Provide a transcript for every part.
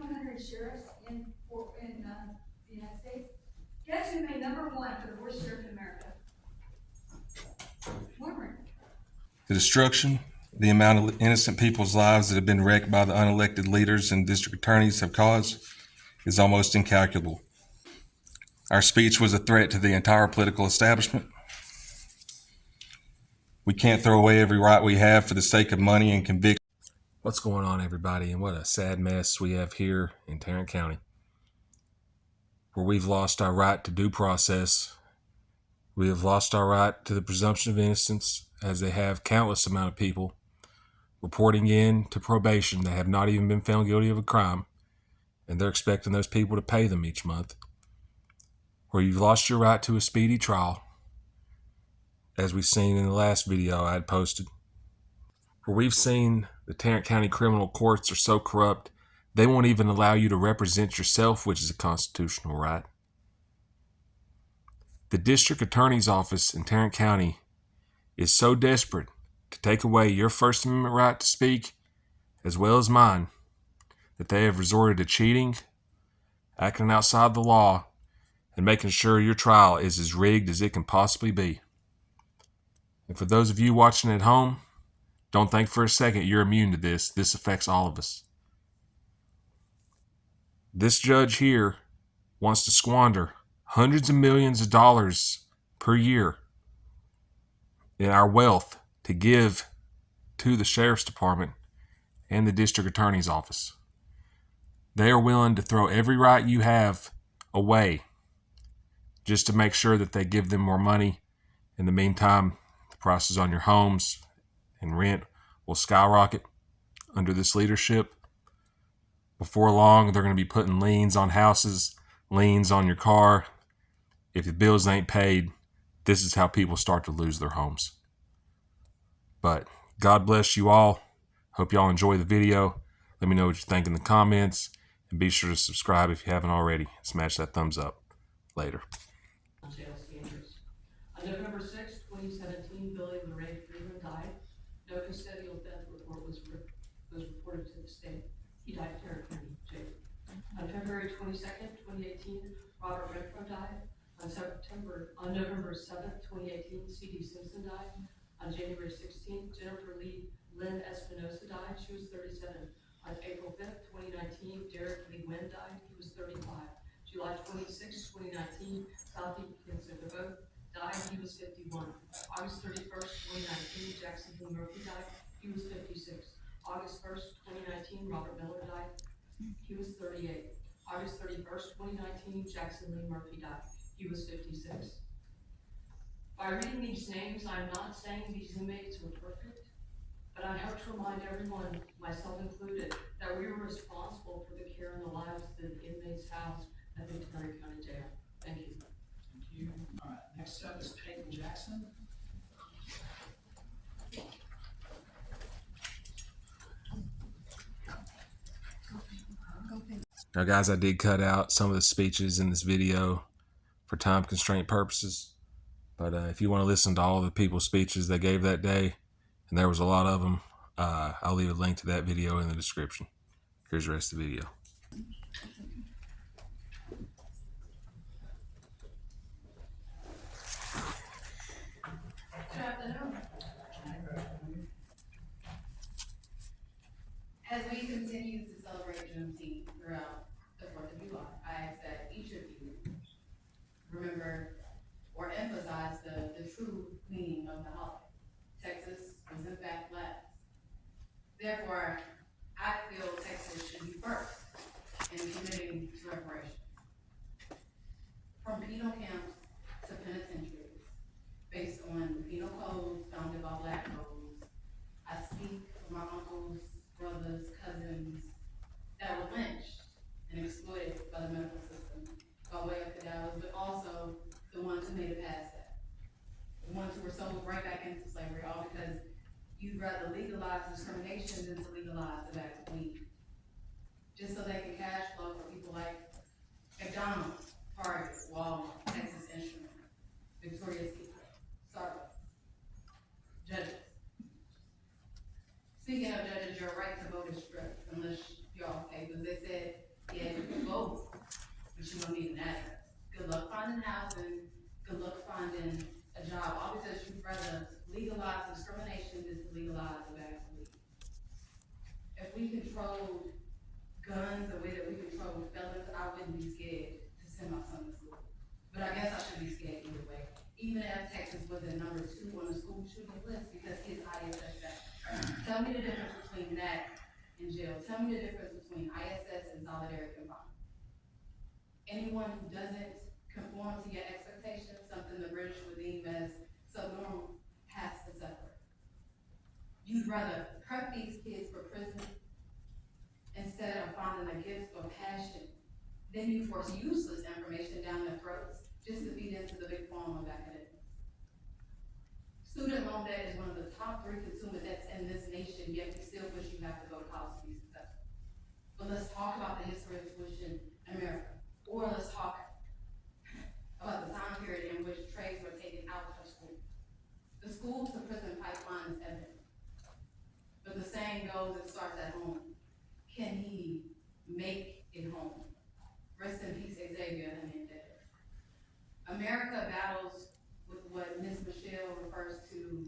100 sheriffs in the United States. Guess who made number one for the worst sheriff in America? Warren. The destruction, the amount of innocent people's lives that have been wrecked by the unelected leaders and district attorneys have caused is almost incalculable. Our speech was a threat to the entire political establishment. We can't throw away every right we have for the sake of money and conviction. What's going on, everybody, and what a sad mess we have here in Tarrant County, where we've lost our right to due process. We have lost our right to the presumption of innocence, as they have countless amount of people reporting in to probation that have not even been found guilty of a crime, and they're expecting those people to pay them each month. Where you've lost your right to a speedy trial, as we've seen in the last video I had posted. Where we've seen the Tarrant County criminal courts are so corrupt, they won't even allow you to represent yourself, which is a constitutional right. The district attorney's office in Tarrant County is so desperate to take away your First Amendment right to speak, as well as mine, that they have resorted to cheating, acting outside the law, and making sure your trial is as rigged as it can possibly be. And for those of you watching at home, don't think for a second you're immune to this. This affects all of us. This judge here wants to squander hundreds of millions of dollars per year in our wealth to give to the sheriff's department and the district attorney's office. They are willing to throw every right you have away just to make sure that they give them more money. In the meantime, the prices on your homes and rent will skyrocket under this leadership. Before long, they're going to be putting liens on houses, liens on your car. If the bills ain't paid, this is how people start to lose their homes. But God bless you all. Hope y'all enjoy the video. Let me know what you think in the comments. And be sure to subscribe if you haven't already. Smash that thumbs up. Later. Jail standards. On November 6, 2017, Billy Lorraine Freeman died. No custodial death report was reported to the state. He died at Tarrant County Jail. On February 22nd, 2018, Robert Renfro died. On November 7th, 2018, C.D. Simpson died. On January 16th, Jennifer Lynn Espinosa died. She was 37. On April 5th, 2019, Derek Lee Wynn died. He was 35. July 26, 2019, Southie Kinsinger died. He was 51. August 31st, 2019, Jackson Lee Murphy died. He was 56. August 1st, 2019, Robert Miller died. He was 38. August 31st, 2019, Jackson Lee Murphy died. He was 56. By reading these names, I'm not saying these inmates were perfect, but I hope to remind everyone, myself included, that we were responsible for the care and the lives that the inmates housed at the Tarrant County Jail. Thank you. Thank you. All right, next up is Peyton Jackson. Now, guys, I did cut out some of the speeches in this video for time constraint purposes. But if you want to listen to all the people's speeches they gave that day, and there was a lot of them, I'll leave a link to that video in the description. Here's the rest of the video. Good afternoon. As we continue to celebrate Juneteenth throughout the 4th of July, I ask that each of you remember or emphasize the true meaning of the holiday. Texas was in fact last. Therefore, I feel Texas should be first in committing to reparations. From penal camps to penitentiaries, based on the penal code founded by Black codes, I speak for my uncles, brothers, cousins that were lynched controlled guns the way that we control felons, I wouldn't be scared to send my son to school. But I guess I should be scared either way. Even if Texas was at number 2 on the school shooting list because his ISS that. Tell me the difference between that and jail. Tell me the difference between ISS and solitary confinement. Anyone who doesn't conform to your expectations, something the British would deem as subnormal, has to separate. You'd rather prep these kids for prison instead of finding a gift or passion. Then you force useless information down their throats just to feed into the big farm of academics. Student loan debt is one of the top 3 consumer debts in this nation, yet we still wish you have to go to college to be successful. But let's talk about the history of tuition in America. Or let's talk about the time period in which trades were taken out of school. The school to prison pipeline is evident. But the saying goes, it starts at home. Can he make it home? Rest in peace, Xavier Hernandez. America battles with what Ms. Michelle refers to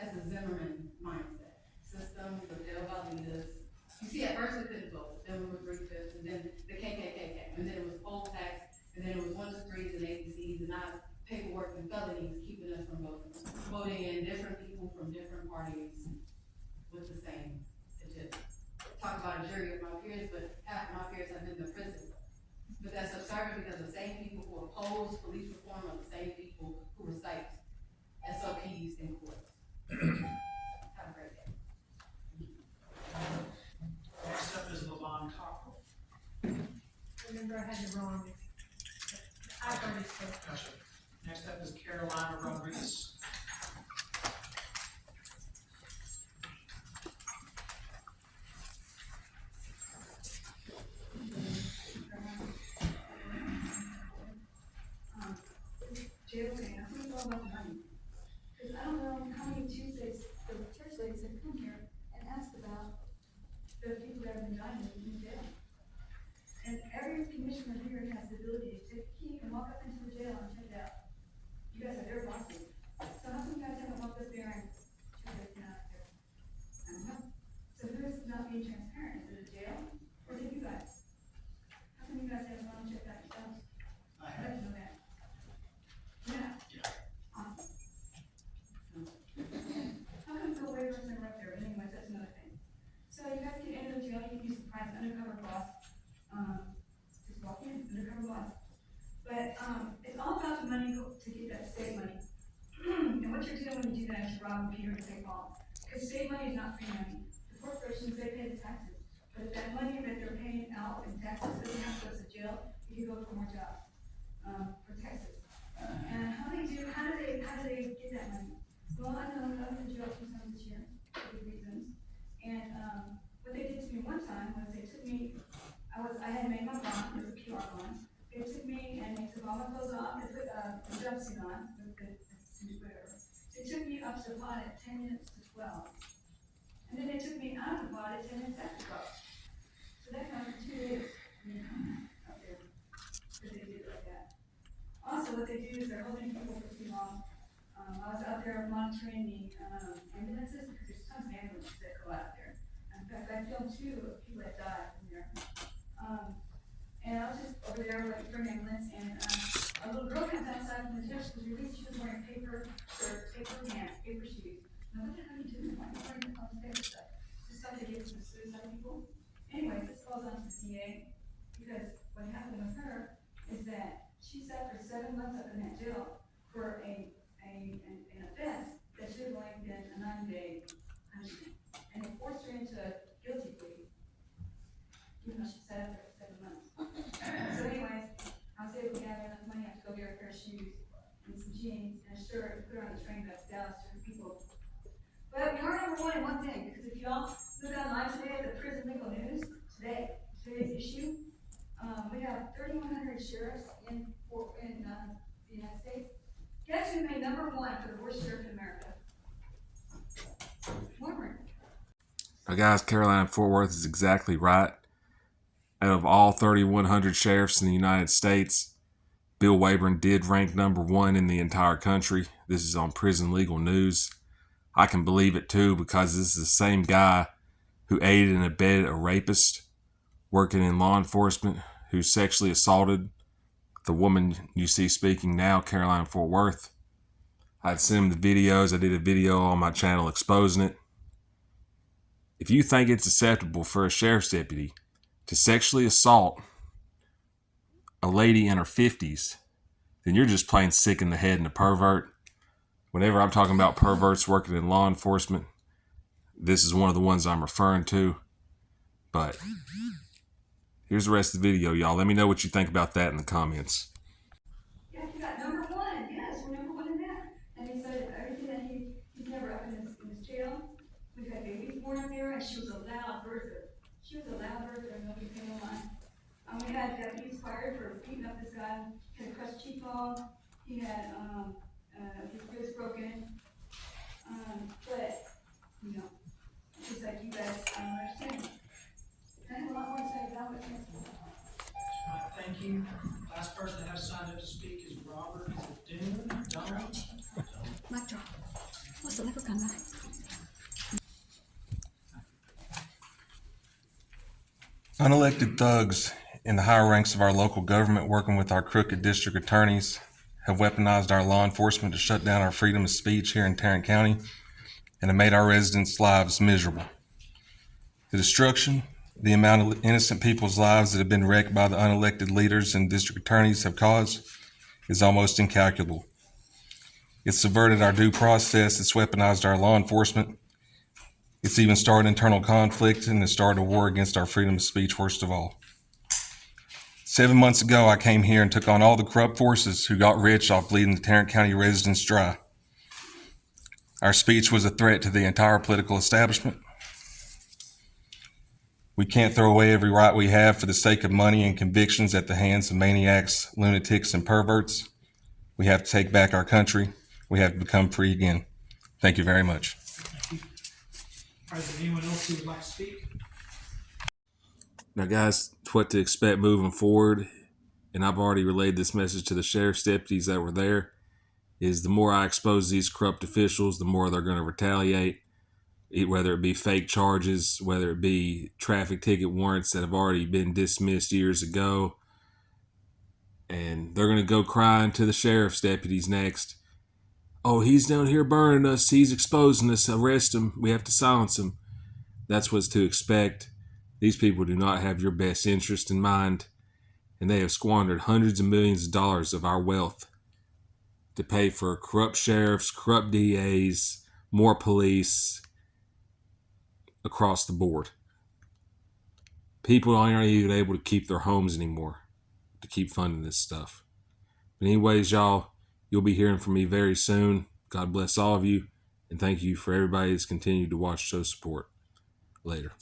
as the Zimmerman mindset. Systems propelled by leaders. You see, at first we couldn't vote, then we were 3/5, and then the KKK came, and then it was poll tax, and then it was 1s to 3s and ABCs, and now it's paperwork and felonies keeping us from voting. Voting in different people from different parties with the same agenda. Talk about a jury of my peers, but half of my peers have been to prison. But that's absurd because the same people who oppose police reform are the same people who recite SOPs in court. Have a great day. Next up is Levon Cockrell. Remember, I had the wrong. I've already spoken. Gotcha. Next up is Carolina Rodriguez. Jail thing, I think it's all about the money. Because I don't know how many Tuesdays the church ladies have come here and asked about the people that have been dying in jail. And every commissioner here has the ability to take a key and walk up into the jail and check it out. You guys are their bosses. So how come you guys haven't walked up there and checked it out there? I don't know. So who's not being transparent? Is it the jail or is it you guys? How come you guys haven't gone and checked out yourselves? I I'd have. like to know that. Yeah. Yeah. Awesome. How come the waivers are right there? But anyways, that's another thing. So you guys get into the jail, you can be surprised, undercover boss, just walk in, undercover boss. But, it's all about the money to get that state money. And what you're doing when you do that is you're robbing Peter to pay Paul. Because state money is not free money. The corporations, they pay the taxes. But if that money that they're paying out in taxes doesn't have to go to jail, you can go for more jobs, for Texas. And how do they get that money? Well, I know I was in jail 2 times this year for good reasons. And what they did to me one time was they took me, I had made my bond, it was a PR bond. They took me and they took all my clothes off, they put a jumpsuit on, with the suit, whatever. They took me up to the pod at 10 minutes to 12. And then they took me out of the pod at 10 minutes after 12. So that counted for 2 days, up there, because they did it like that. Also, what they do is they're holding people for too long. I was out there monitoring the ambulances because there's tons of ambulances that go out there. In fact, I filmed 2 of people that died from there. And I was just over there waiting for an ambulance, and a little girl comes outside from the church, was released, she was wearing paper shirt, paper pants, paper shoes. Now, what the hell are you doing? Why are you wearing all this paper stuff? Just like they give to the suicide people. Anyways, this falls onto the DA, because what happened with her is that she sat for 7 months up in that jail for an offense that should have only been a 9-day punishment. And they forced her into a guilty plea, even though she sat up there for 7 months. So anyways, I was able to gather enough money, I had to go get her a pair of shoes and some jeans and a shirt and put her on the train back to Dallas to her people. But we are number 1 in one thing, because if y'all look online today at the Prison Legal News, today's issue, we have 3,100 sheriffs in the United States. Guess who made number 1 for the worst sheriff in America? Warren. Now, guys, Carolina Fort Worth is exactly right. Out of all 3,100 sheriffs in the United States, Bill Wayburn did rank number 1 in the entire country. This is on Prison Legal News. I can believe it too, because this is the same guy who aided and abetted a rapist working in law enforcement who sexually assaulted the woman you see speaking now, Caroline Fort Worth. I'd sent him the videos. I did a video on my channel exposing it. If you think it's acceptable for a sheriff's deputy to sexually assault a lady in her 50s, then you're just plain sick in the head and a pervert. Whenever I'm talking about perverts working in law enforcement, this is one of the ones I'm referring to. But here's the rest of the video, y'all. Let me know what you think about that in the comments. Yeah, he got number one. Yes, we're number one in that. And he said everything that he's never up in his jail. We've had babies born up there, and she was a loud birther. She was a loud birther, and nobody came along. We had deputies fired for beating up this guy. He had a crushed cheekbone. He had his ribs broken. But you know, just like you guys, I don't understand. I have a lot more to say about it. All right, thank you. Last person that has signed up to speak is Robert Dune. Donald? Mic drop. What's the leprechaun guy? Unelected thugs in the higher ranks of our local government, working with our crooked district attorneys, have weaponized our law enforcement to shut down our freedom of speech here in Tarrant County and have made our residents' lives miserable. The destruction, the amount of innocent people's lives that have been wrecked by the unelected leaders and district attorneys have caused is almost incalculable. It's subverted our due process, it's weaponized our law enforcement, it's even started internal conflict and has started a war against our freedom of speech, worst of all. 7 months ago, I came here and took on all the corrupt forces who got rich off bleeding the Tarrant County residents dry. Our speech was a threat to the entire political establishment. We can't throw away every right we have for the sake of money and convictions at the hands of maniacs, lunatics, and perverts. We have to take back our country. We have to become free again. Thank you very much. Thank you. All right, is there anyone else who would like to speak? Now, guys, what to expect moving forward, and I've already relayed this message to the sheriff's deputies that were there, is the more I expose these corrupt officials, the more they're going to retaliate, whether it be fake charges, whether it be traffic ticket warrants that have already been dismissed years ago. And they're going to go crying to the sheriff's deputies next. Oh, he's down here burning us. He's exposing us. Arrest him. We have to silence him. That's what's to expect. These people do not have your best interest in mind, and they have squandered hundreds of millions of dollars of our wealth to pay for corrupt sheriffs, corrupt DAs, more police across the board. People aren't even able to keep their homes anymore to keep funding this stuff. But anyways, y'all, you'll be hearing from me very soon. God bless all of you, and thank you for everybody that's continued to watch, show support. Later.